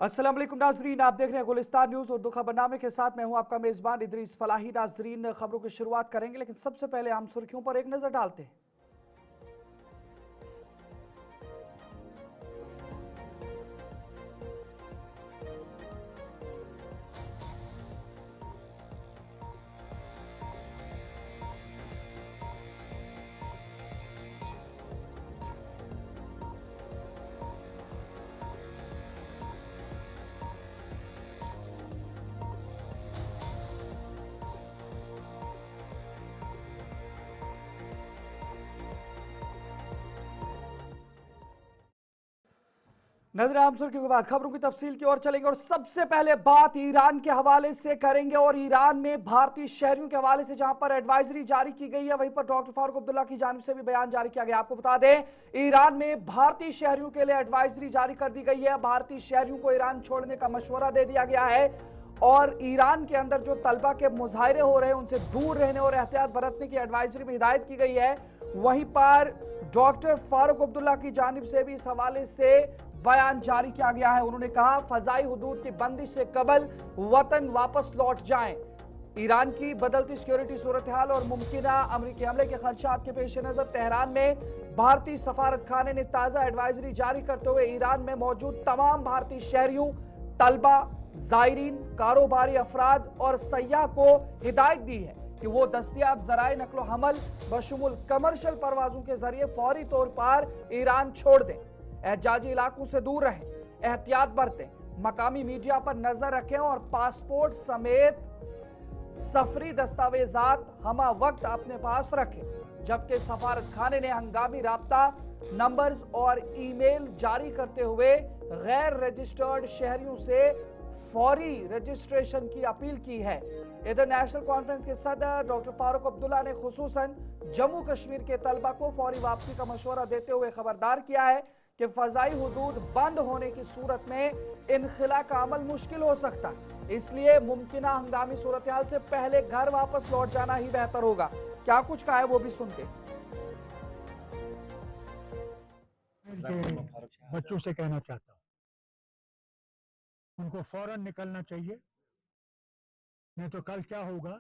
अस्सलाम वालेकुम नाजरीन, आप देख रहे हैं गुलिस्तान न्यूज उर्दू खबरनामे के साथ मैं हूं आपका मेजबान इदरीस फलाही। नाजरीन, खबरों की शुरुआत करेंगे, लेकिन सबसे पहले हम सुर्खियों पर एक नजर डालते हैं। नजर आम सुर्खियों के बाद खबरों की तफसील की ओर चलेंगे और सबसे पहले बात ईरान के हवाले से करेंगे। और ईरान में भारतीय शहरियों के हवाले से जहां पर एडवाइजरी जारी की गई है, वहीं पर डॉक्टर फारूक अब्दुल्ला की जानिब से भी बयान जारी किया गया। आपको बता दें, ईरान में भारतीय शहरियों के लिए एडवाइजरी जारी कर दी गई है। भारतीय शहरियों को ईरान छोड़ने का मशवरा दे दिया गया है और ईरान के अंदर जो तलबा के मुजाहरे हो रहे हैं उनसे दूर रहने और एहतियात बरतने की एडवाइजरी में हिदायत की गई है। वहीं पर डॉक्टर फारूक अब्दुल्ला की जानिब से भी इस हवाले से बयान जारी किया गया है। उन्होंने कहा, फजाई हुदूद की बंदिश से कबल वतन वापस लौट जाएं। ईरान की बदलती सिक्योरिटी सूरत हाल और मुमकिना अमरीकी हमले के खदशात के पेश नजर तेहरान में भारतीय सफारत खाने ने ताजा एडवाइजरी जारी करते हुए ईरान में मौजूद तमाम भारतीय शहरियों, तलबा, जायरीन, कारोबारी अफराद और सयाह को हिदायत दी है कि वो दस्तयाब जराए नकलो हमल बशमुल कमर्शियल परवाजों के जरिए फौरी तौर पर ईरान छोड़ दें, एहजाजी इलाकों से दूर रहें, एहतियात बरतें, मकामी मीडिया पर नजर रखें और पासपोर्ट समेत सफरी दस्तावेजात हमा वक्त अपने पास रखें। जबकि सफारत खाने ने हंगामी राब्ता नंबर्स और ईमेल जारी करते हुए गैर रजिस्टर्ड शहरियों से फौरी रजिस्ट्रेशन की अपील की है। इधर नेशनल कॉन्फ्रेंस के सदर डॉक्टर फारूक अब्दुल्ला ने खुसूसन जम्मू कश्मीर के तलबा को फौरी वापसी का मशवरा देते हुए खबरदार किया है कि फजाई हुदूद बंद होने की सूरत में इनखिला का अमल मुश्किल हो सकता है, इसलिए मुमकिना हंगामी सूरत हाल से पहले घर वापस लौट जाना ही बेहतर होगा। क्या कुछ कहा है वो भी सुनते। बच्चों से कहना चाहता हूँ, उनको फौरन निकलना चाहिए, नहीं तो कल क्या होगा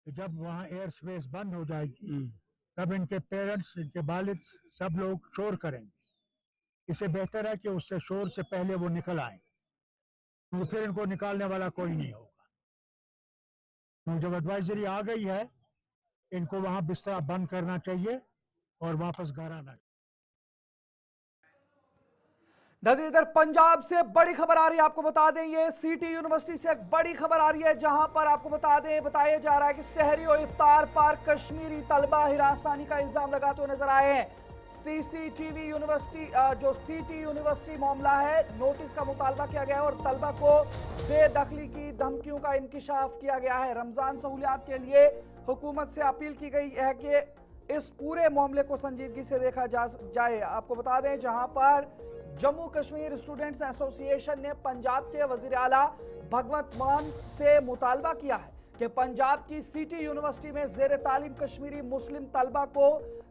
कि जब वहाँ एयर स्पेस बंद हो जाएगी तब इनके पेरेंट्स, इनके वालिद सब लोग शोर करेंगे। इससे बेहतर है कि उससे शोर से पहले वो निकल आए, तो फिर इनको निकालने वाला कोई नहीं होगा। तो जब एडवाइजरी आ गई है, इनको वहाँ बिस्तरा बंद करना चाहिए और वापस घर आना चाहिए। नजर इधर पंजाब से बड़ी खबर आ रही है। आपको बता दें, ये सिटी यूनिवर्सिटी से एक बड़ी खबर आ रही है, जहां पर आपको बताया जा रहा है कि सहरी और इफ्तार पर कश्मीरी तलबा हिरासानी का इल्जाम लगाते हुए नजर आए हैं। सीसीटीवी यूनिवर्सिटी जो सिटी यूनिवर्सिटी मामला है, नोटिस का मुतालबा किया गया है और तलबा को बेदखली की धमकियों का इंकिशाफ किया गया है। रमजान सहूलियात के लिए हुकूमत से अपील की गई है कि इस पूरे मामले को संजीदगी से देखा जाए। आपको बता दें, जहां पर जम्मू कश्मीर स्टूडेंट्स एसोसिएशन ने पंजाब के वजीर आला भगवंत मान से मुतालबा किया है कि पंजाब की सिटी यूनिवर्सिटी में जेर तालीम कश्मीरी मुस्लिम तलबा को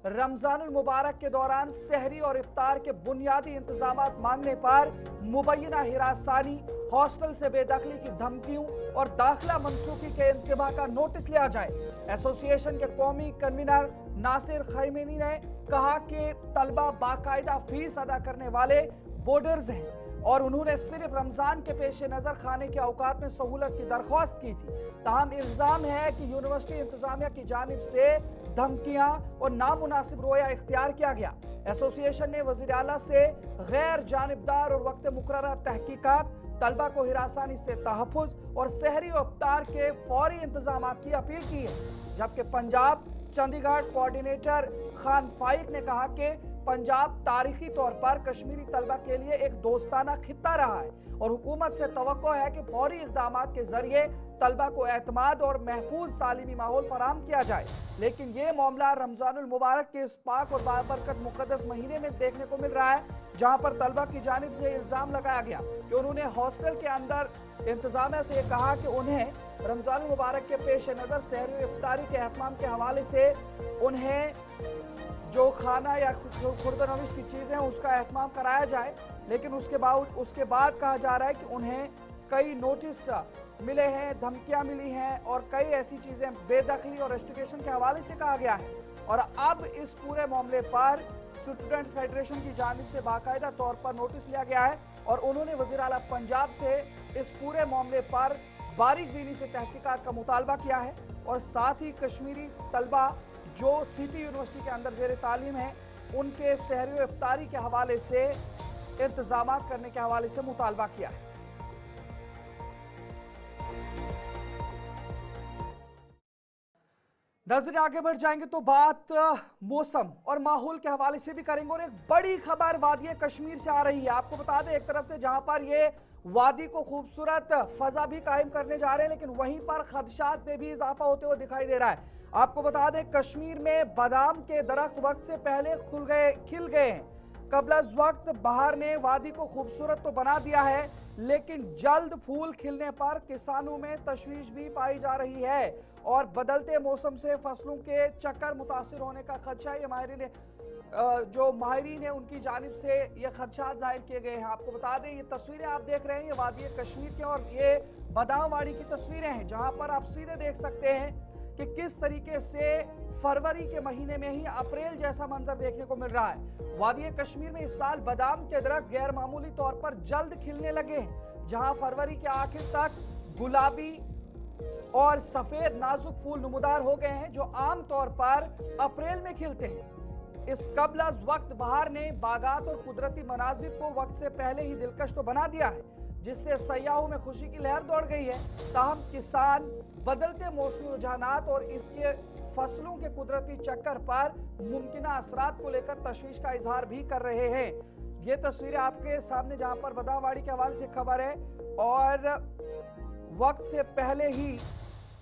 रमजान मुबारक के दौरान सहरी और इफ्तार के बुनियादी इंतजाम मांगने पर मुबैना हिरासानी, हॉस्टल से बेदखली की धमकियों और दाखिला मनसूखी के इंतबा का नोटिस लिया जाए। एसोसिएशन के कौमी कन्वीनर नासिर खैमेनी ने कहा कि तलबा बाकायदा फीस अदा करने वाले बोर्डर्स हैं और उन्होंने सिर्फ रमजान के पेश नजर खाने के औकात में सहूलत की दरख्वास्त की थी। ताहम इल्जाम है कि यूनिवर्सिटी इंतजामिया की जानिब से धमकियां और नामुनासिब रोया इख्तियार किया गया। एसोसिएशन ने वजीर आला से गैर जानिबदार और वक्त मुकर्रर तहकीकात, तलबा को हिरासानी से तहफ़्फ़ुज़ और सहरी और इफ्तार के फौरी इंतजाम की अपील की है। जबकि पंजाब चंडीगढ़ कोऑर्डिनेटर खान फाइक ने कहा कि पंजाब तारीखी तौर पर कश्मीरी तलबा के लिए एक दोस्ताना खित्ता रहा है और हुकूमत से तवक्को है कि फौरी इक़दाम के जरिए तलबा को एतमाद और महफूज तालीमी माहौल फराहम किया जाए। लेकिन ये मामला रमजानुल मुबारक के इस पाक और बाबरकत मुक़द्दस महीने में देखने को मिल रहा है, जहां पर तलबा की जानिब से इल्जाम लगाया गया कि उन्होंने हॉस्टल के अंदर इंतजामिया से कहा कि उन्हें रमजान मुबारक के पेश नज़र सहरी इफ्तारी के एहतमाम के हवाले से उन्हें जो खाना या जो खुर्दनविश की चीज़ें हैं उसका एहतमाम कराया जाए, लेकिन उसके बाद कहा जा रहा है कि उन्हें कई नोटिस मिले हैं, धमकियां मिली हैं और कई ऐसी चीज़ें बेदखली और रेस्ट्रिक्शन के हवाले से कहा गया है। और अब इस पूरे मामले पर स्टूडेंट्स फेडरेशन की जानिब से बाकायदा तौर पर नोटिस लिया गया है और उन्होंने वज़ीर आला पंजाब से इस पूरे मामले पर बारीकबीनी से तहकीकात का मुतालबा किया है और साथ ही कश्मीरी तलबा जो सिटी यूनिवर्सिटी के अंदर ज़ेर तालीम है उनके सहरी व इफ्तारी के हवाले से इंतजाम करने के हवाले से मुतालबा किया है। नजरें आगे बढ़ जाएंगे तो बात मौसम और माहौल के हवाले से भी करेंगे और एक बड़ी खबर वादी कश्मीर से आ रही है। आपको बता दें, एक तरफ से जहां पर ये वादी को खूबसूरत फजा भी कायम करने जा रहे हैं, लेकिन वहीं पर खदशात में भी इजाफा होते हुए दिखाई दे रहा है। आपको बता दें, कश्मीर में बादाम के दरख्त वक्त से पहले खिल गए हैं। कबल वक्त बहार ने वादी को खूबसूरत तो बना दिया है, लेकिन जल्द फूल खिलने पर किसानों में तशवीश भी पाई जा रही है और बदलते मौसम से फसलों के चक्कर मुतासिर होने का खदशा ये माहिरीन है उनकी जानिब से ये खदशात जाहिर किए गए हैं। आपको बता दें, ये तस्वीरें आप देख रहे हैं ये वादी कश्मीर के और ये बादामवाड़ी की तस्वीरें हैं, जहां पर आप सीधे देख सकते हैं कि किस तरीके से फरवरी के महीने में ही अप्रैल जैसा मंजर देखने को मिल रहा है। वादी कश्मीर में इस साल बादाम के दरख्त गैर मामूली तौर पर जल्द खिलने लगे हैं, जहां फरवरी के आखिर तक गुलाबी और सफेद नाजुक फूल नमूदार हो गए हैं, जो आमतौर पर अप्रैल में खिलते हैं। इस कबल वक्त बहार ने बागात और कुदरती मनाजिर को वक्त से पहले ही दिलकश तो बना दिया है, जिससे सयाहों में खुशी की लहर दौड़ गई है। ताहम किसान बदलते मौसमी रुझानात और इसके फसलों के कुदरती चक्कर पर मुमकिन असरात को लेकर तशवीश का इजहार भी कर रहे हैं। ये तस्वीरें आपके सामने जहां पर बादामवाड़ी के हवाले से खबर है और वक्त से पहले ही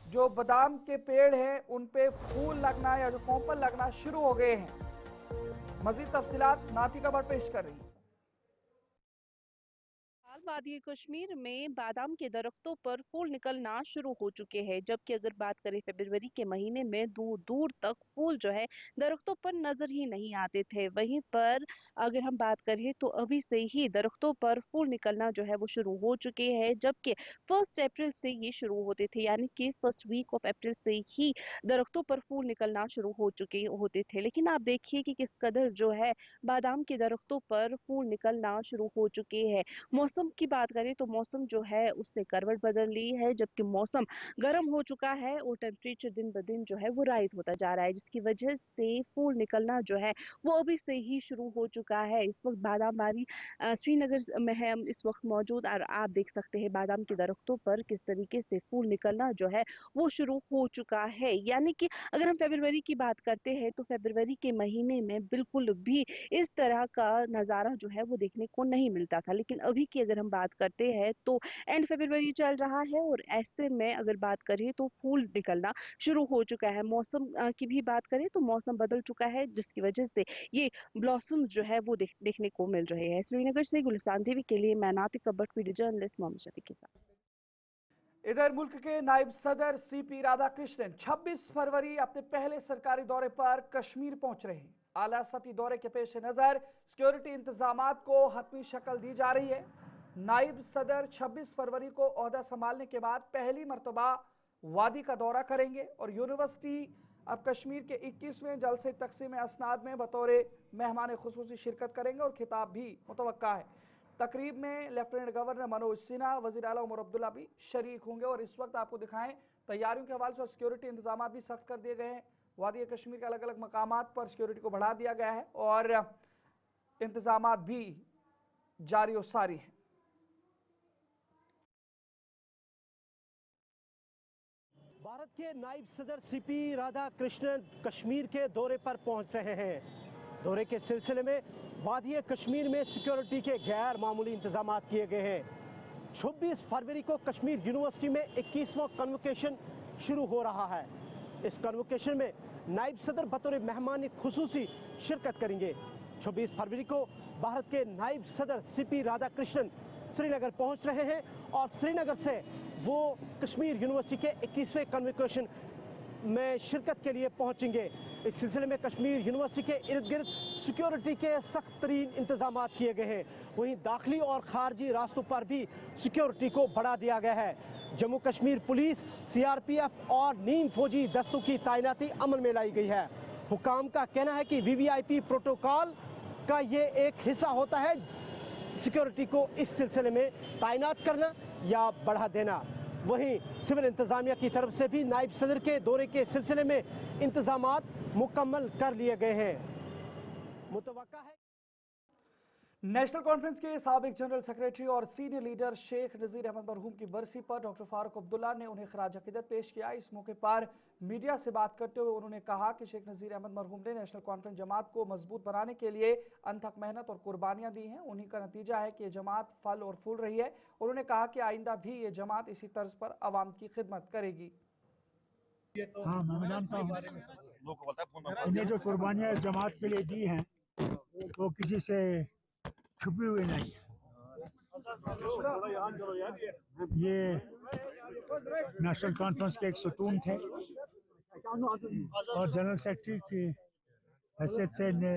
जो बादाम के पेड़ हैं उन पे फूल लगना या जो कोंपल लगना शुरू हो गए हैं। मजीद तफसीलात नातिका बट पेश कर रही है। वादी कश्मीर में बादाम के दरख्तों पर फूल निकलना शुरू हो चुके हैं, जबकि अगर बात करें फरवरी के महीने में दूर दूर तक फूल जो है दरख्तों पर नजर ही नहीं आते थे। वहीं पर अगर हम बात करें तो अभी से ही दरख्तों पर फूल निकलना जो है वो शुरू हो चुके हैं, जबकि 1 अप्रैल से ये शुरू होते थे, यानी कि फर्स्ट वीक ऑफ अप्रैल से ही दरख्तों पर फूल निकलना शुरू हो चुके होते थे। लेकिन आप देखिए कि किस कदर जो है बादाम के दरख्तों पर फूल निकलना शुरू हो चुके हैं। मौसम की बात करें तो मौसम जो है उसने करवट बदल ली है, जबकि मौसम गर्म हो चुका है और टेम्परेचर दिन ब दिन जो है वो राइज होता जा रहा है, जिसकी वजह से फूल निकलना जो है वो अभी से ही शुरू हो चुका है। इस वक्त बादामबारी श्रीनगर में है इस वक्त मौजूद और आप देख सकते हैं बादाम के दरख्तों पर किस तरीके से फूल निकलना जो है वो शुरू हो चुका है। यानी कि अगर हम फरवरी की बात करते हैं तो फरवरी के महीने में बिल्कुल भी इस तरह का नज़ारा जो है वो देखने को नहीं मिलता था, लेकिन अभी की अगर हम बात करते हैं तो एंड फरवरी चल रहा है और ऐसे में अगर बात करें तो फूल निकलना शुरू हो चुका है। मौसम की भी बात करें तो मौसम बदल चुका है, जिसकी वजह से ये ब्लॉसम जो है वो देखने को मिल रहे हैं। श्रीनगर से गुलिस्तान टीवी के लिए मैं नातिका भट्ट, वीडियो जर्नलिस्ट मोहम्मद शफीक के साथ। इधर मुल्क के नायब सदर सीपी राधाकृष्णन 26 फरवरी अपने पहले सरकारी दौरे पर कश्मीर पहुंच रहे हैं। आला सतही दौरे के पेश नजर सिक्योरिटी इंतजामात को हतमी शक्ल दी जा रही है। नायब सदर 26 फरवरी को ओहदा संभालने के बाद पहली मरतबा वादी का दौरा करेंगे और यूनिवर्सिटी अब कश्मीर के 21वें जलसे तकसीम असनाद में बतौर मेहमान खुसूसी शिरकत करेंगे और खिताब भी मुतवक्का है। तकरीब में लेफ्टिनेंट गवर्नर मनोज सिन्हा, वज़ीर आला उमर अब्दुल्ला भी शरीक होंगे और इस वक्त आपको दिखाएं तैयारियों के हवाले से सिक्योरिटी इंतजाम भी सख्त कर दिए गए हैं। वादी कश्मीर के अलग अलग मकामात पर सिक्योरिटी को बढ़ा दिया गया है और इंतजाम भी जारी और सारी हैं। भारत के नायब सदर सीपी राधाकृष्णन कश्मीर के दौरे पर पहुंच रहे हैं। दौरे के सिलसिले में वादी कश्मीर में सिक्योरिटी के गैर मामूली इंतजाम किए गए हैं। 26 फरवरी को कश्मीर यूनिवर्सिटी में 21वां कन्वोकेशन शुरू हो रहा है। इस कन्वोकेशन में नायब सदर बतौर मेहमान खुसूसी शिरकत करेंगे। 26 फरवरी को भारत के नायब सदर सीपी राधाकृष्णन श्रीनगर पहुंच रहे हैं और श्रीनगर से वो कश्मीर यूनिवर्सिटी के 21वें कन्वोकेशन में शिरकत के लिए पहुंचेंगे। इस सिलसिले में कश्मीर यूनिवर्सिटी के इर्द गिर्द सिक्योरिटी के सख्त तरीन इंतजाम किए गए हैं। वहीं दाखिली और खारजी रास्तों पर भी सिक्योरिटी को बढ़ा दिया गया है। जम्मू कश्मीर पुलिस, CRPF और नीम फौजी दस्तों की तैनाती अमल में लाई गई है। हुकाम का कहना है कि VVIP प्रोटोकॉल का ये एक हिस्सा होता है सिक्योरिटी को इस सिलसिले में तैनात करना या बढ़ा देना। वहीं सिविल इंतजामिया की तरफ से भी नायब सदर के दौरे के सिलसिले में इंतजामात मुकम्मल कर लिए गए हैं। मुतवक्का है नेशनल कॉन्फ्रेंस के साबिक जनरल सेक्रेटरी और सीनियर लीडर शेख नज़ीर अहमद मरहूम की बरसी पर डॉक्टर फारूक अब्दुल्ला ने उन्हें खराज अकीदत पेश किया। इस मौके पर मीडिया से बात करते हुए उन्होंने कहा कि शेख नज़ीर अहमद मरहूम ने नेशनल कॉन्फ्रेंस जमात को मजबूत बनाने के लिए अनथक मेहनत और कुर्बानियां दी हैं। उन्हीं का नतीजा है कि ये जमात फल और फूल रही है। उन्होंने कहा कि आइंदा भी ये जमात इसी तर्ज पर अवाम की खिदमत करेगी। हाँ, मैं जानता हूँ इन्हें जो कुर्बानियाँ इस जमात के लिए दी हैं वो किसी से छुपी हुई नहीं है। ये नेशनल कॉन्फ्रेंस के एक सुतून थे और जनरल सेक्रेटरी की हैसियत से ने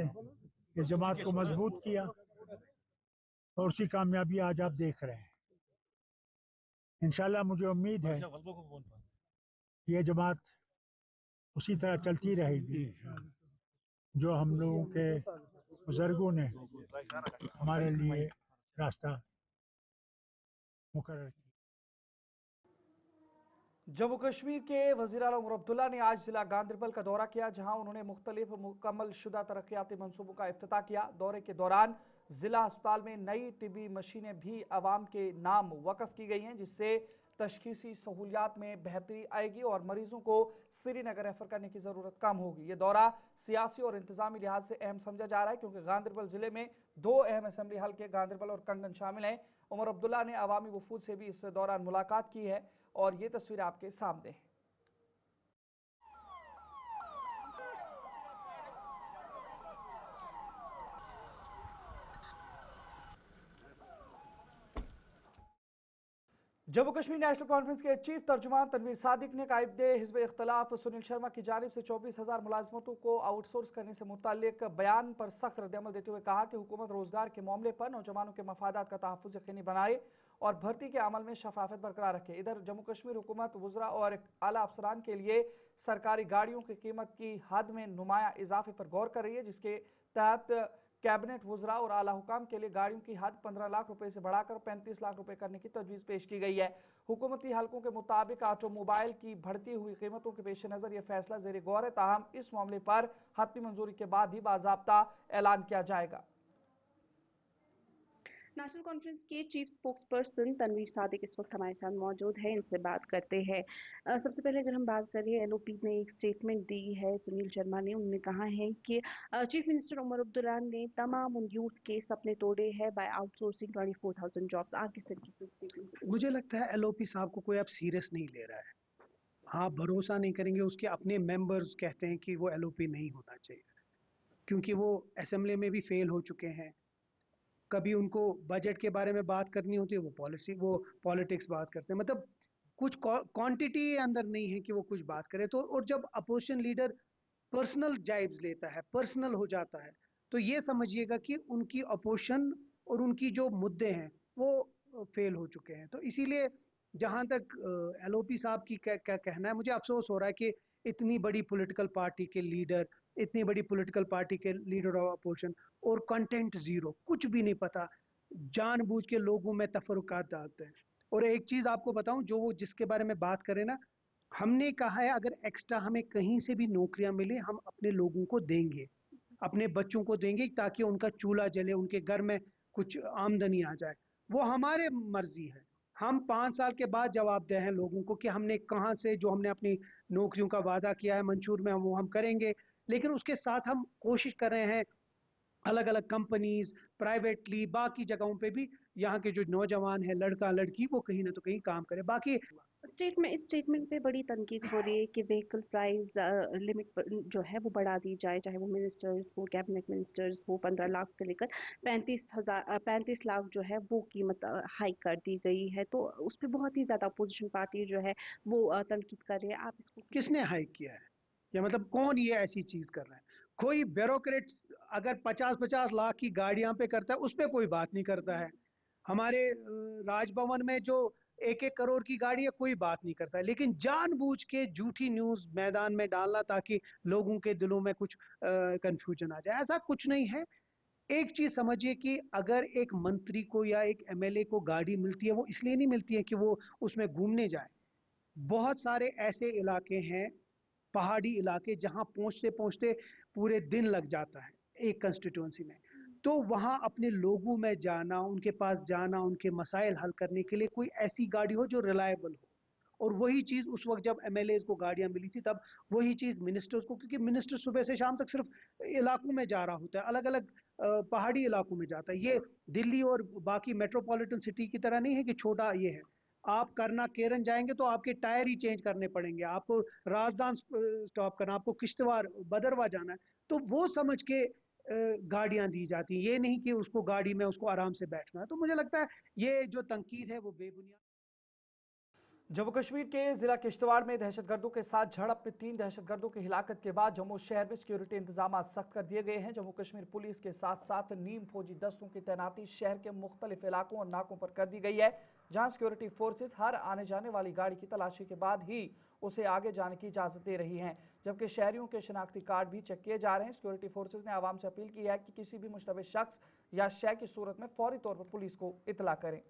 इस जमात को मजबूत किया और उसकी कामयाबी आज आप देख रहे हैं। इंशाल्लाह मुझे उम्मीद है कि ये जमात उसी तरह चलती रहेगी जो हम लोगों के बुजुर्गों ने हमारे लिए रास्ता मुकर्रर किया। जम्मू कश्मीर के वज़ीर आला उमर अब्दुल्ला ने आज जिला गांदरबल का दौरा किया, जहां उन्होंने मुख्तलिफ मुकम्मल शुदा तरक्याती मंसूबों का इफ्तिताह किया। दौरे के दौरान जिला अस्पताल में नई तिबी मशीनें भी आवाम के नाम वक़फ़ की गई हैं, जिससे तशखीसी सहूलियात में बेहतरी आएगी और मरीजों को श्रीनगर रेफर करने की ज़रूरत कम होगी। ये दौरा सियासी और इंतजामी लिहाज से अहम समझा जा रहा है, क्योंकि गांदरबल ज़िले में 2 अहम असम्बली हल्के गांदरबल और कंगन शामिल हैं। उमर अब्दुल्ला ने अवामी वफूद से भी इस दौरान मुलाकात की है और ये तस्वीर आपके सामने है। जम्मू कश्मीर नेशनल कॉन्फ्रेंस के चीफ तर्जुमान तनवीर सादिक ने कायदे हिज़्ब इख्तिलाफ सुनील शर्मा की जानिब से 24,000 मुलाजमतों को आउटसोर्स करने से मुताल्लिक बयान पर सख्त रद्दअमल देते हुए कहा कि हुकूमत रोजगार के मामले पर नौजवानों के मफादात का तहफ़्फ़ुज़ यकीनी बनाए और भर्ती के अमल में शफाफत बरकरार रखे। इधर जम्मू कश्मीर हुकूमत वज़रा और आला अफसरान के लिए सरकारी गाड़ियों की कीमत की हद में नुमाया इजाफे पर गौर कर रही है, जिसके तहत कैबिनेट वज़रा और आला हुकाम के लिए गाड़ियों की हद 15 लाख रुपए से बढ़ाकर 35 लाख रुपए करने की तजवीज़ पेश की गई है। हुकूमती हलकों के मुताबिक ऑटोमोबाइल की बढ़ती हुई कीमतों के पेश नज़र यह फैसला ज़ेर गौर है, ताहम इस मामले पर हतमी मंजूरी के बाद ही बाज़ाब्ता ऐलान किया जाएगा। नेशनल कॉन्फ्रेंस के chief spokesperson Tanveer Sadiq इस वक्त हमारे साथ मौजूद है, इनसे बात करते हैं। सबसे पहले अगर हम बात करें, LOP ने एक स्टेटमेंट दी है, सुनील शर्मा ने, उन्होंने कहा है कि चीफ मिनिस्टर उमर अब्दुल्ला ने तमाम उन यूथ के सपने तोड़े हैं बाय आउटसोर्सिंग 24,000 जॉब्स। आप किस तरीके से स्टेटमेंट? मुझे लगता है LOP साहब को कोई अब सीरियस नहीं ले रहा है। आप भरोसा नहीं करेंगे, उसके अपने मेंबर्स कहते हैं कि वो LOP नहीं होना चाहिए, क्योंकि वो असेंबली में भी फेल हो चुके हैं। कभी उनको बजट के बारे में बात करनी होती है, वो पॉलिटिक्स बात करते हैं। मतलब कुछ क्वांटिटी अंदर नहीं है कि वो कुछ बात करे। तो और जब अपोजिशन लीडर पर्सनल जाइब्स लेता है, पर्सनल हो जाता है, तो ये समझिएगा कि उनकी अपोजिशन और उनकी जो मुद्दे हैं वो फेल हो चुके हैं। तो इसीलिए जहां तक LOP साहब की क्या कहना है, मुझे अफसोस हो रहा है कि इतनी बड़ी पॉलिटिकल पार्टी के लीडर, इतनी बड़ी पॉलिटिकल पार्टी के लीडर ऑफ अपोजिशन और कंटेंट जीरो, कुछ भी नहीं पता, जानबूझ के लोगों में तफरुकात डालते हैं। और एक चीज आपको बताऊं, जो वो जिसके बारे में बात करें ना, हमने कहा है अगर एक्स्ट्रा हमें कहीं से भी नौकरियां मिले, हम अपने लोगों को देंगे, अपने बच्चों को देंगे, ताकि उनका चूल्हा जले, उनके घर में कुछ आमदनी आ जाए। वो हमारे मर्जी है। हम 5 साल के बाद जवाबदेह हैं लोगों को कि हमने कहां से जो हमने अपनी नौकरियों का वादा किया है मंशूर में, वो हम करेंगे। लेकिन उसके साथ हम कोशिश कर रहे हैं अलग अलग कंपनीज, प्राइवेटली, बाकी जगहों पे भी यहाँ के जो नौजवान है, लड़का लड़की, वो कहीं ना तो कहीं काम करे। बाकी इस स्टेटमेंट पे बड़ी तनकीद हो रही है कि व्हीकल प्राइस लिमिट जो है वो बढ़ा दी जाए, चाहे वो मिनिस्टर्स हो, कैबिनेट मिनिस्टर्स हो, 15 लाख से लेकर 35 लाख जो है वो कीमत हाई कर दी गई है। तो उस पर बहुत ही ज़्यादा अपोजिशन पार्टी जो है वो तनकीद कर रही है। आप इसको किसने हाइक किया है? या मतलब कौन ये ऐसी चीज कर रहा है? कोई ब्यूरोक्रेट अगर 50-50 लाख की गाड़ियां पे करता है, उस पे कोई बात नहीं करता है। हमारे राजभवन में जो 1-1 करोड़ की गाड़ी है, कोई बात नहीं करता है। लेकिन जानबूझ के झूठी न्यूज मैदान में डालना ताकि लोगों के दिलों में कुछ कंफ्यूजन आ जाए, ऐसा कुछ नहीं है। एक चीज समझिए कि अगर एक मंत्री को या एक एमएलए को गाड़ी मिलती है, वो इसलिए नहीं मिलती है कि वो उसमें घूमने जाए। बहुत सारे ऐसे इलाके हैं, पहाड़ी इलाके, जहां पहुंचते पहुंचते पूरे दिन लग जाता है एक कंस्टिट्यूंसी में। तो वहां अपने लोगों में जाना, उनके पास जाना, उनके मसाइल हल करने के लिए कोई ऐसी गाड़ी हो जो रिलायबल हो। और वही चीज उस वक्त जब एमएलए को गाड़ियां मिली थी, तब वही चीज मिनिस्टर्स को, क्योंकि मिनिस्टर सुबह से शाम तक सिर्फ इलाकों में जा रहा होता है, अलग अलग पहाड़ी इलाकों में जाता है। ये दिल्ली और बाकी मेट्रोपॉलिटन सिटी की तरह नहीं है कि छोटा ये है। आप करना केरन जाएंगे तो आपके टायर ही चेंज करने पड़ेंगे, आपको राजदान स्टॉप करना, आपको किश्तवाड़ बदरवा जाना है। तो वो समझ के गाड़ियां दी जाती हैं, ये नहीं कि उसको गाड़ी में उसको आराम से बैठना है। तो मुझे लगता है ये जो तनकीद है वो बेबुनियाद। जम्मू कश्मीर के जिला किश्तवाड़ में दहशतगर्दों के साथ झड़प में 3 दहशतगर्दों की हिलाकत के बाद जम्मू शहर में सिक्योरिटी इंतजाम सख्त कर दिए गए हैं। जम्मू कश्मीर पुलिस के साथ साथ नीम फौजी दस्तों की तैनाती शहर के मुख्तलिफ इलाकों और नाकों पर कर दी गई है, जहां सिक्योरिटी फोर्सेज हर आने जाने वाली गाड़ी की तलाशी के बाद ही उसे आगे जाने की इजाजत दे रही हैं, जबकि शहरियों के शनाख्ती कार्ड भी चेक किए जा रहे हैं। सिक्योरिटी फोर्सेज ने आवाम से अपील की है कि किसी भी मुश्तबह शख्स या शय की सूरत में फौरी तौर पर पुलिस को इतला करें।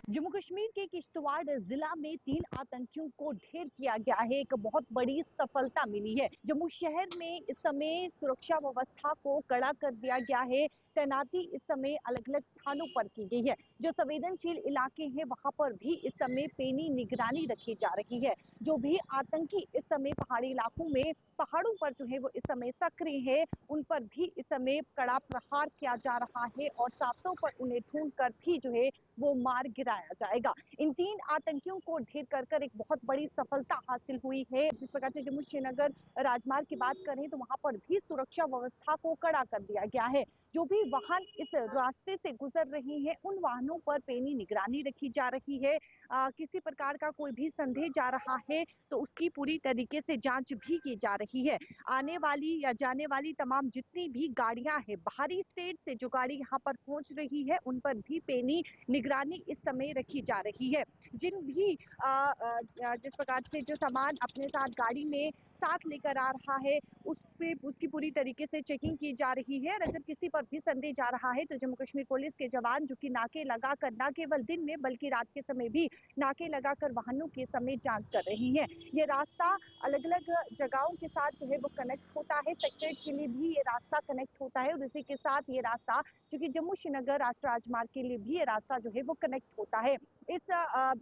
जम्मू कश्मीर के किश्तवाड़ जिला में 3 आतंकियों को ढेर किया गया है। एक बहुत बड़ी सफलता मिली है। जम्मू शहर में इस समय सुरक्षा व्यवस्था को कड़ा कर दिया गया है। तैनाती इस समय अलग अलग स्थानों पर की गई है। जो संवेदनशील इलाके हैं वहां पर भी इस समय पैनी निगरानी रखी जा रही है। जो भी आतंकी इस समय पहाड़ी इलाकों में, पहाड़ों पर जो है वो इस समय सक्रिय है, उन पर भी इस समय कड़ा प्रहार किया जा रहा है और चांदों पर उन्हें ढूंढ कर भी जो है वो मार गिराया जाएगा। इन 3 आतंकियों को ढेर कर एक बहुत बड़ी सफलता हासिल हुई है। जिस प्रकार से जम्मू श्रीनगर राजमार्ग की बात करें तो वहां पर भी सुरक्षा व्यवस्था को कड़ा कर दिया गया है। जो भी वाहन इस रास्ते से गुजर रहे हैं उन वाहनों पर पैनी निगरानी रखी जा रही है। किसी प्रकार का कोई भी संदेह जा रहा है तो उसकी पूरी तरीके से जांच भी की जा रही है। आने वाली या जाने वाली तमाम जितनी भी गाड़ियां हैं, बाहरी स्टेट से जो गाड़ी यहाँ पर पहुंच रही है उन पर भी पैनी निगरानी इस समय रखी जा रही है। जिन भी जिस प्रकार से जो सामान अपने साथ गाड़ी में साथ लेकर आ रहा है उस पे उसकी पूरी तरीके से चेकिंग की जा रही है। और अगर किसी पर भी संदेह जा रहा है तो जम्मू कश्मीर पुलिस के जवान जो कि नाके लगाकर न केवल दिन में बल्कि रात के समय भी नाके लगाकर वाहनों के समय जांच कर रही है। ये रास्ता अलग अलग जगहों के साथ जो है वो कनेक्ट होता है। सेक्रेट के लिए भी ये रास्ता कनेक्ट होता है और इसी के साथ ये रास्ता जो कि जम्मू श्रीनगर राष्ट्रीय राजमार्ग के लिए भी ये रास्ता जो है वो कनेक्ट होता है। इस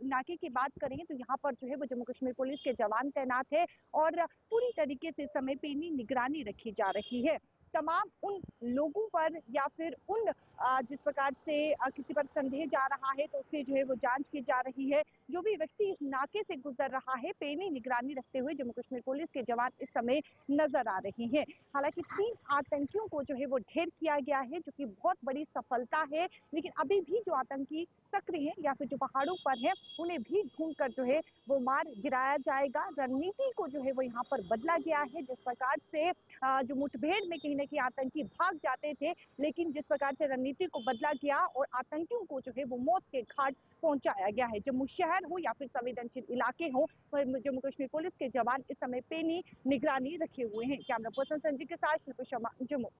नाके की बात करें तो यहाँ पर जो है वो जम्मू कश्मीर पुलिस के जवान तैनात है और पूरी तरीके से समय पैनी निगरानी रखी जा रही है। तमाम उन लोगों पर या फिर उन जिस प्रकार से किसी पर संदेह जा रहा है तो उससे जो है वो जांच की जा रही है। जो भी व्यक्ति इस नाके से गुजर रहा है पैनी निगरानी रखते हुए जम्मू कश्मीर पुलिस के जवान इस समय नजर आ रहे हैं। हालांकि 3 आतंकियों को जो है वो ढेर किया गया है जो कि बहुत बड़ी सफलता है। लेकिन अभी भी जो आतंकी सक्रिय है या फिर जो पहाड़ों पर है उन्हें भी ढूंढ कर जो है वो मार गिराया जाएगा। रणनीति को जो है वो यहाँ पर बदला गया है। जिस प्रकार से जो मुठभेड़ में कहीं ना कहीं आतंकी भाग जाते थे, लेकिन जिस प्रकार से रणनीति को बदला गया और आतंकियों को जो है वो मौत के घाट पहुंचाया गया है। जम्मू शहर हो या फिर संवेदनशील इलाके हो, जम्मू कश्मीर पुलिस के जवान इस समय पैनी निगरानी रखे हुए हैं। कैमरा पर्सन संजय के साथ शिल्पा शर्मा, जम्मू।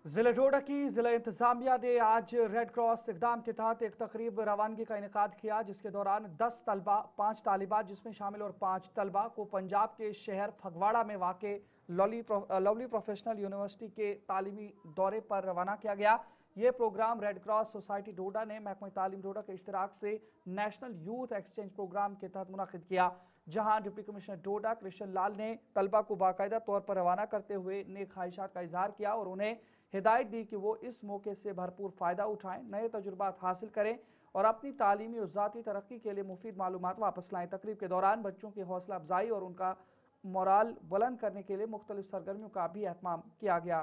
जिला डोडा की जिला इंतजामिया ने आज रेड क्रॉस इकदाम के तहत एक तकरीब रवानगी का इनेकाद किया, जिसके दौरान 10 तलबा, 5 तालिबात जिसमें शामिल और 5 तलबा को पंजाब के शहर फगवाड़ा में वाक़े लवली प्रोफेशनल यूनिवर्सिटी के तालीमी दौरे पर रवाना किया गया। ये प्रोग्राम रेड क्रॉस सोसाइटी डोडा ने महकमा तालीम डोडा के इश्तराक से नेशनल यूथ एक्सचेंज प्रोग्राम के तहत मुनाकिद किया, जहां डिप्टी कमिश्नर डोडा कृष्ण लाल ने तलबा को बाकायदा तौर पर रवाना करते हुए नेक ख्वाहिशात का इजहार किया और उन्हें हिदायत दी कि वो इस मौके से भरपूर फ़ायदा उठाएं, नए तजुर्बात हासिल करें और अपनी तालीमी और ज़ाती तरक्की के लिए मुफीद मालूमात वापस लाएं। तकरीब के दौरान बच्चों की हौसला अफजाई और उनका मोराल बुलंद करने के लिए मुख्तलिफ सरगर्मियों का भी एहतमाम किया गया।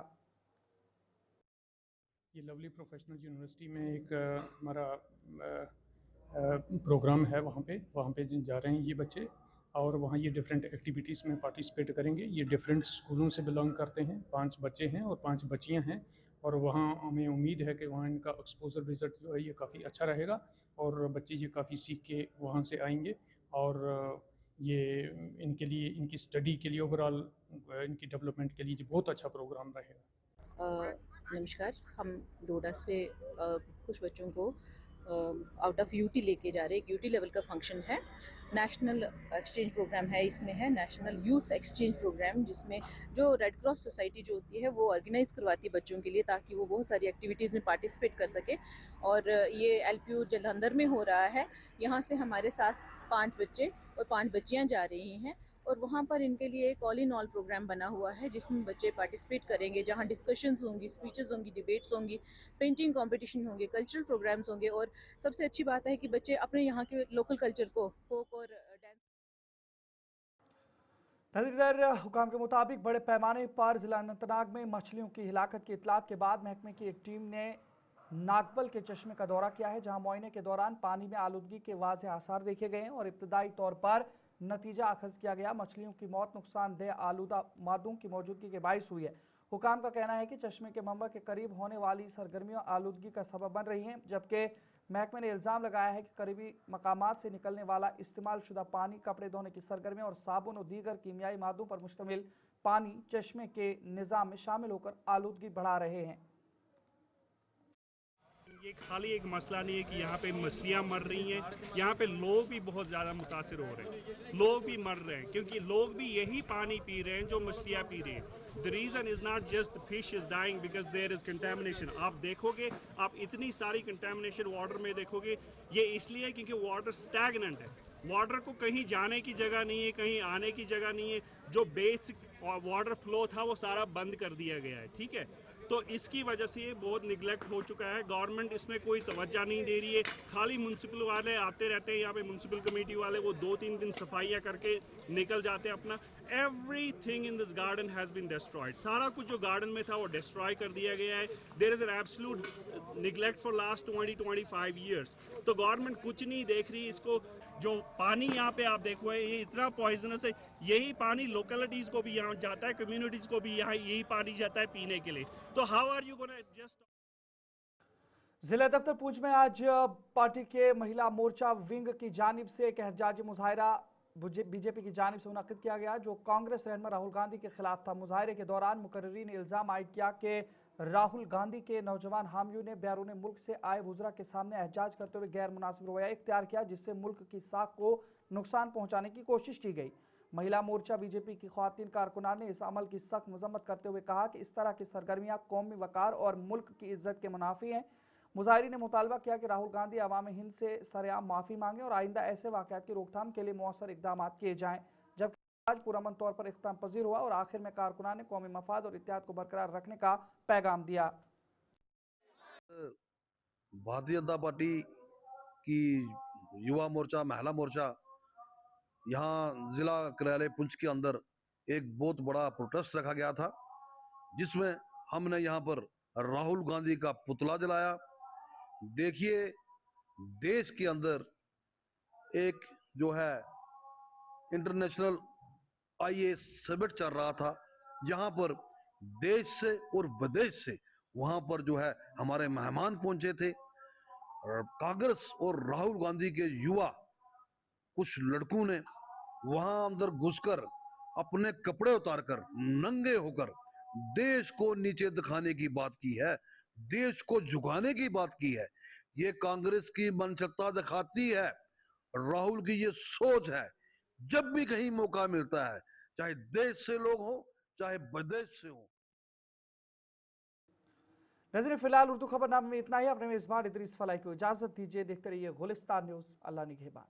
ये लवली प्रोफेशनल यूनिवर्सिटी में एक हमारा प्रोग्राम है, वहाँ पे जा रहे हैं ये बच्चे। और वहाँ ये डिफरेंट एक्टिविटीज़ में पार्टिसिपेट करेंगे। ये डिफरेंट स्कूलों से बिलोंग करते हैं, 5 बच्चे हैं और 5 बच्चियाँ हैं, और वहाँ हमें उम्मीद है कि वहाँ इनका एक्सपोज़र विज़िट जो है ये काफ़ी अच्छा रहेगा और बच्चे ये काफ़ी सीख के वहाँ से आएंगे, और ये इनके लिए, इनकी स्टडी के लिए, ओवरऑल इनकी डेवलपमेंट के लिए ये बहुत अच्छा प्रोग्राम रहेगा। नमस्कार, हम डोडा से कुछ बच्चों को आउट ऑफ यूटी लेके जा रहे हैं। एक यूटी लेवल का फंक्शन है, नेशनल एक्सचेंज प्रोग्राम है। इसमें है नेशनल यूथ एक्सचेंज प्रोग्राम, जिसमें जो रेड क्रॉस सोसाइटी जो होती है वो ऑर्गेनाइज करवाती है बच्चों के लिए, ताकि वो बहुत सारी एक्टिविटीज़ में पार्टिसिपेट कर सके। और ये एलपीयू जलंधर में हो रहा है। यहाँ से हमारे साथ 5 बच्चे और 5 बच्चियाँ जा रही हैं, और वहाँ पर इनके लिए एक ऑल इन ऑल प्रोग्राम बना हुआ है जिसमें बच्चे पार्टिसिपेट करेंगे, जहाँ डिस्कशंस होंगी, स्पीचेस होंगी, डिबेट्स होंगी, पेंटिंग कंपटीशन होंगे, कल्चरल प्रोग्राम्स होंगे। और सबसे अच्छी बात है कि बच्चे अपने यहाँ के लोकल कल्चर को, फोक और डांस। इधर हुकाम के मुताबिक बड़े पैमाने पर जिला अनंतनाग में मछलियों की हिलाकत की इतलात के बाद महकमे की एक टीम ने नागबल के चश्मे का दौरा किया है, जहां मुआयने के दौरान पानी में आलूदगी के वाज़ेह आसार देखे गए हैं और इब्तदाई तौर पर नतीजा अखज़ किया गया। मछलियों की मौत नुकसानदेह आलूदा मादों की मौजूदगी के बायस हुई है। हुकाम का कहना है कि चश्मे के मंबा के करीब होने वाली सरगर्मियां आलूदगी का सबब बन रही हैं, जबकि महकमे ने इल्ज़ाम लगाया है कि करीबी मकामात से निकलने वाला इस्तेमाल शुदा पानी, कपड़े धोने की सरगर्मियां और साबुन और दीगर कीमियाई मादों पर मुश्तमिल पानी चश्मे के निज़ाम में शामिल होकर आलूदगी बढ़ा रहे हैं। ये खाली एक मसला नहीं है कि यहाँ पे मछलियाँ मर रही हैं, यहाँ पे लोग भी बहुत ज़्यादा मुतासिर हो रहे हैं, लोग भी मर रहे हैं, क्योंकि लोग भी यही पानी पी रहे हैं जो मछलियाँ पी रही हैं। The reason is not just the fish is dying because there is contamination. आप देखोगे, आप इतनी सारी contamination वाटर में देखोगे, ये इसलिए क्योंकि वाटर स्टैगनेंट है। वाटर को कहीं जाने की जगह नहीं है, कहीं आने की जगह नहीं है। जो बेसिक वाटर फ्लो था वो सारा बंद कर दिया गया है, ठीक है। तो इसकी वजह से ये बहुत निगलेक्ट हो चुका है। गवर्नमेंट इसमें कोई तवज्जो नहीं दे रही है। खाली म्यूनसिपल वाले आते रहते हैं, यहाँ पे म्यूनसिपल कमेटी वाले वो 2-3 दिन सफाइयाँ करके निकल जाते हैं अपना। Everything in this garden has been destroyed. सारा कुछ जो गार्डन में था वो डिस्ट्रॉय कर दिया गया है। There is an absolute neglect for last 20-25 years. तो गवर्नमेंट कुछ नहीं देख रही इसको। जो पानी यहाँ पे आप देखो है, ये इतना पॉइजनस है। यही पानी लोकेलिटीज़ को भी यहाँ जाता है, कम्युनिटीज़ को भी यहाँ यही पानी जाता है पीने के लिए। तो how are you gonna just. जिला दफ्तर पूंछ में आज पार्टी के महिला मोर्चा विंग की जानिब से एक एहतजाजी मुजाहिरा बीजेपी की जानिब से मुनक्किद किया गया, जो कांग्रेस रहनुमा राहुल गांधी के खिलाफ था। मुजाहिरे के दौरान मुकर्रीन ने इल्ज़ाम आयद किया कि राहुल गांधी के नौजवान हामियों ने बैरून मुल्क से आए वुज़रा के सामने एहतजाज करते हुए गैर मुनासिब रवैया इख्तियार किया, जिससे मुल्क की साख को नुकसान पहुँचाने की कोशिश की गई। महिला मोर्चा बीजेपी की ख्वातीन कारकुनान ने इस अमल की सख्त मजम्मत करते हुए कहा कि इस तरह की सरगर्मियाँ कौमी वकार और मुल्क की इज्जत के मुनाफी हैं। मुजाहिरीन ने मुतालबा किया कि राहुल गांधी अवाम हिंद से सरेआम माफ़ी मांगे और आइंदा ऐसे वाक़यात की रोकथाम के लिए मौसर इकदाम किए जाएँ। जबकि आज पुरअमन तौर पर इख्तिताम पजीर हुआ और आखिर में कारकुनान ने कौमी मफाद और इत्तेहाद को बरकरार रखने का पैगाम दिया। भारतीय जनता पार्टी की युवा मोर्चा, महिला मोर्चा यहाँ जिला कार्यालय पुंछ के अंदर एक बहुत बड़ा प्रोटेस्ट रखा गया था, जिसमें हमने यहाँ पर राहुल गांधी का पुतला जलाया। देखिए, देश के अंदर एक जो है इंटरनेशनल आईएएस समिट चल रहा था, जहाँ पर देश से और विदेश से वहाँ पर जो है हमारे मेहमान पहुंचे थे। कांग्रेस और राहुल गांधी के युवा कुछ लड़कों ने वहां अंदर घुसकर अपने कपड़े उतारकर नंगे होकर देश को नीचे दिखाने की बात की है, देश को झुकाने की बात की है। ये कांग्रेस की मनचकता दिखाती है, राहुल की ये सोच है। जब भी कहीं मौका मिलता है, चाहे देश से लोग हो चाहे विदेश से हो। नजर फिलहाल उर्दू खबरनामे में इतना ही। अपने मेजबान इदरीस फलाई को इजाजत दीजिए। देखते रहिए गुलिस्तान न्यूज। अल्लाह निगहबान।